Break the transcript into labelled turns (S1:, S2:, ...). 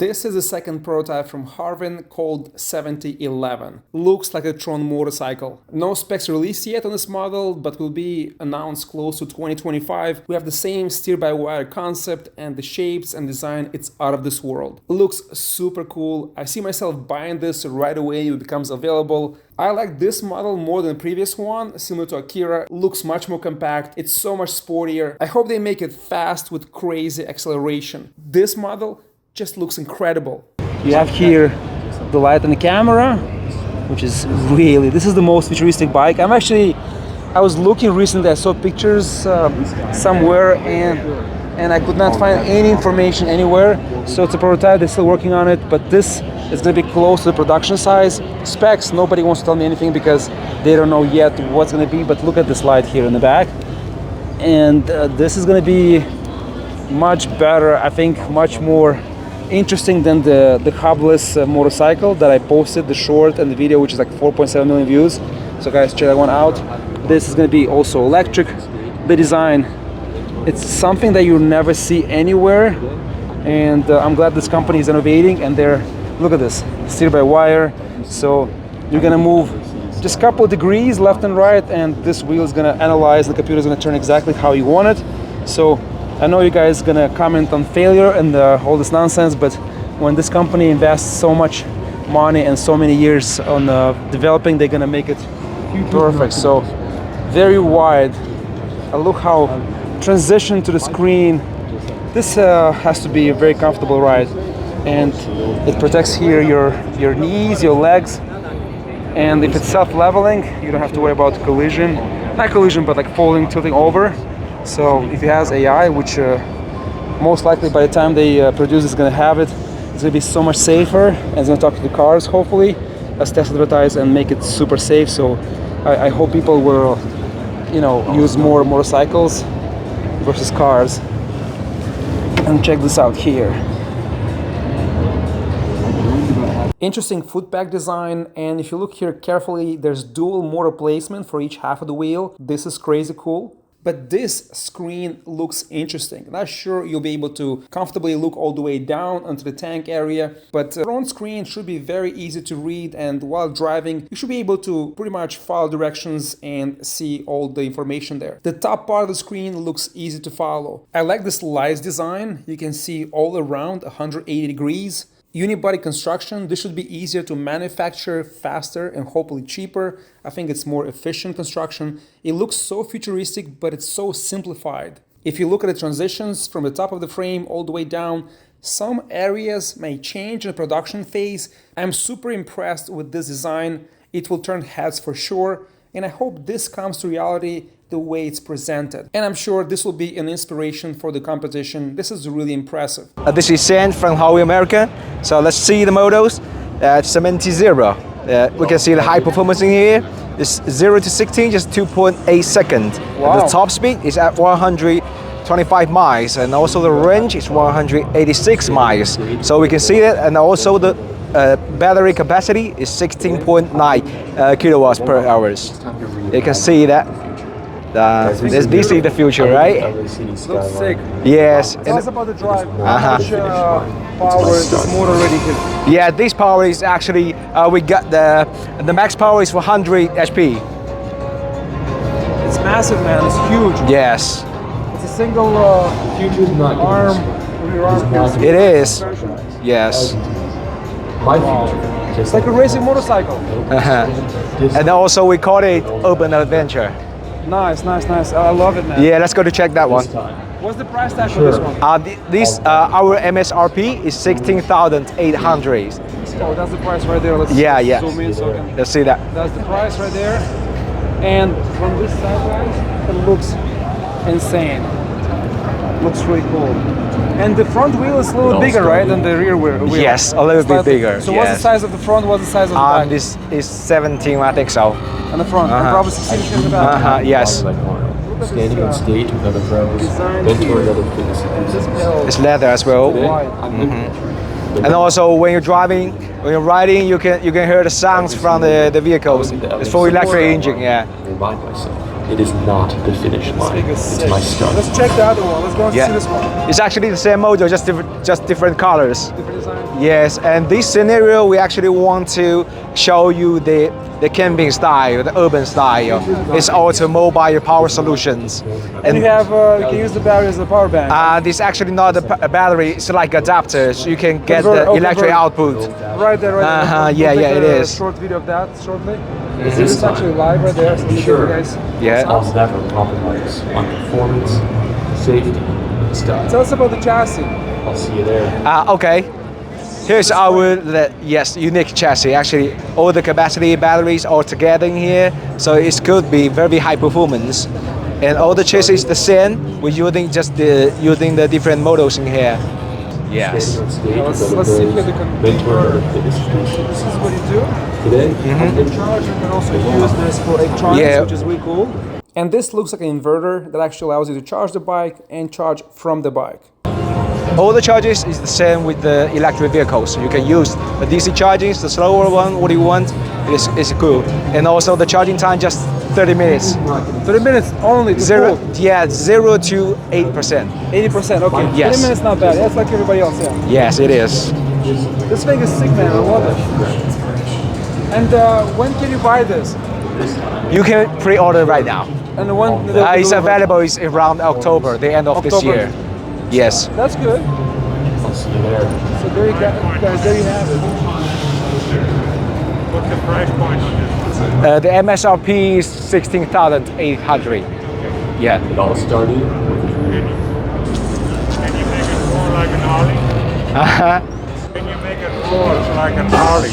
S1: This is the second prototype from Horwin called 7011. Looks like a Tron motorcycle. No specs released yet on this model, but will be announced close to 2025. We have the same steer-by-wire concept, and the shapes and design, it's out of this world. It looks super cool. I see myself buying this right away when it becomes available. I like this model more than the previous one, similar to Akira. Looks much more compact, it's so much sportier. I hope they make it fast with crazy acceleration. This model just looks incredible. You have here the light and the camera, which is really, this is the most futuristic bike. I was looking recently, I saw pictures somewhere and I could not find any information anywhere. So it's a prototype, they're still working on it, but this is going to be close to the production size. Specs, nobody wants to tell me anything because they don't know yet what's going to be, but look at this light here in the back. And this is going to be much better, I think, much more interesting than the hubless motorcycle that I posted, the short and the video, which is like 4.7 million views. So guys, check that one out. This is going to be also electric. The design, it's something that you never see anywhere, and I'm glad this company is innovating. And they're, look at this, steer-by-wire. So you're going to move just a couple of degrees left and right, and this wheel is going to analyze, the computer is going to turn exactly how you want it. So I know you guys gonna comment on failure and all this nonsense, but when this company invests so much money and so many years on developing, they're gonna make it perfect. So very wide. Look how transition to the screen. This has to be a very comfortable ride, and it protects here your knees, your legs, and if it's self-leveling, you don't have to worry about collision. Not collision, but like falling, tilting over. So if it has AI, which most likely by the time they produce it's going to have it, it's going to be so much safer, and it's going to talk to the cars, hopefully, as Tesla advertised, and make it super safe. So I hope people will, use more motorcycles versus cars. And check this out here. Interesting footpack design, and if you look here carefully, there's dual motor placement for each half of the wheel. This is crazy cool. But this screen looks interesting. Not sure you'll be able to comfortably look all the way down onto the tank area, but the front screen should be very easy to read, and while driving, you should be able to pretty much follow directions and see all the information there. The top part of the screen looks easy to follow. I like this lights design. You can see all around 180 degrees. Unibody construction, this should be easier to manufacture, faster, and hopefully cheaper. I think it's more efficient construction. It looks so futuristic, but it's so simplified. If you look at the transitions from the top of the frame all the way down, some areas may change in the production phase. I'm super impressed with this design. It will turn heads for sure, and I hope this comes to reality the way it's presented. And I'm sure this will be an inspiration for the competition. This is really impressive.
S2: This is Sam from Horwin America. So let's see the models. 70. We can see the high performance in here. It's 0 to 16, just 2.8 seconds.
S1: Wow.
S2: The top speed is at 125 miles, and also the range is 186 miles. So we can see that, and also the battery capacity is 16.9 kilowatts per hour. You can see that. This is the future, right?
S1: Looks sick.
S2: Yes.
S1: Tell us about the drive. How much power this motor already can?
S2: Yeah, this power is actually we got the max power is 100 HP.
S1: It's massive, man. It's huge.
S2: Yes.
S1: It's a single arm. Rear arm.
S2: It is. Yes.
S1: Wow. It's like a racing motorcycle.
S2: And also we call it Open Adventure.
S1: Nice. I love it, man.
S2: Yeah, let's go to check that one.
S1: What's the price tag for this one?
S2: Our MSRP is 16,800.
S1: Oh, that's the price right there. Let's
S2: Yeah.
S1: zoom in so I can.
S2: Let's see that.
S1: That's the price right there. And from this side, guys, it looks insane. Looks really cool. And the front wheel is a little bigger, right, than the rear wheel?
S2: Yes, a little bit bigger.
S1: So what's the size of the front? What's the size of the back?
S2: This is 17, I think so.
S1: On the front, and probably 16 in the back.
S2: Yes.
S3: Standing on stage with other pros, mentor other fitness.
S2: It's leather as well. And also when you're driving, when you're riding, you can hear the sounds from the vehicles. It's full electric engine, yeah.
S3: Remind myself. It is not the finish line. It's my start.
S1: Let's check the other one. Let's go and see this one.
S2: It's actually the same model, just different colors.
S1: Different design.
S2: Yes, and this scenario we actually want to show you the camping style, the urban style. It's automobile power solutions.
S1: And you have you can use the battery as a power bank.
S2: This is actually not a battery, it's like adapter, so you can get the electric output.
S1: Right there, right there.
S2: Yeah,
S1: We'll
S2: yeah,
S1: make
S2: it
S1: a
S2: is.
S1: short video of that shortly. Is this actually live right there? So
S3: Sure.
S1: guys.
S2: Yeah.
S3: I'll never compromise on performance, safety, and style.
S1: Tell us about the chassis.
S3: I'll see you there.
S2: Okay. Here's our unique chassis. Actually, all the capacity batteries are together in here, so it could be very high performance. And all the chassis is the same. We're using using the different models in here. Yes.
S3: Standing on stage
S1: Let's
S3: with other
S1: see
S3: pros,
S1: here the
S3: mentor other fitness
S1: This
S3: solutions.
S1: is what you do.
S3: Today,
S1: The charger can also use this for electronics,
S2: Yeah.
S1: which is really cool. And this looks like an inverter that actually allows you to charge the bike and charge from the bike.
S2: All the charges is the same with the electric vehicles. You can use the DC charging, the slower one, what you want. It's cool. And also the charging time just 30 minutes.
S1: 30 minutes only to
S2: Zero,
S1: full.
S2: yeah, 0 to 8%.
S1: 80%, okay.
S2: Yes.
S1: 30 minutes not bad. That's like everybody else, yeah.
S2: Yes, it is.
S1: This thing is sick, man. I love it. And when can you buy this?
S2: You can pre-order right now.
S1: And the one
S2: It's available is around October, the end of this
S1: October.
S2: year. Yes.
S1: That's good.
S3: I'll see you there.
S1: So there you go, guys. There you have it.
S4: What's the price point on this?
S2: The MSRP is 16,800. Yeah.
S3: It all started with
S4: Can you make it more like an Harley? Can you make it more like an Harley?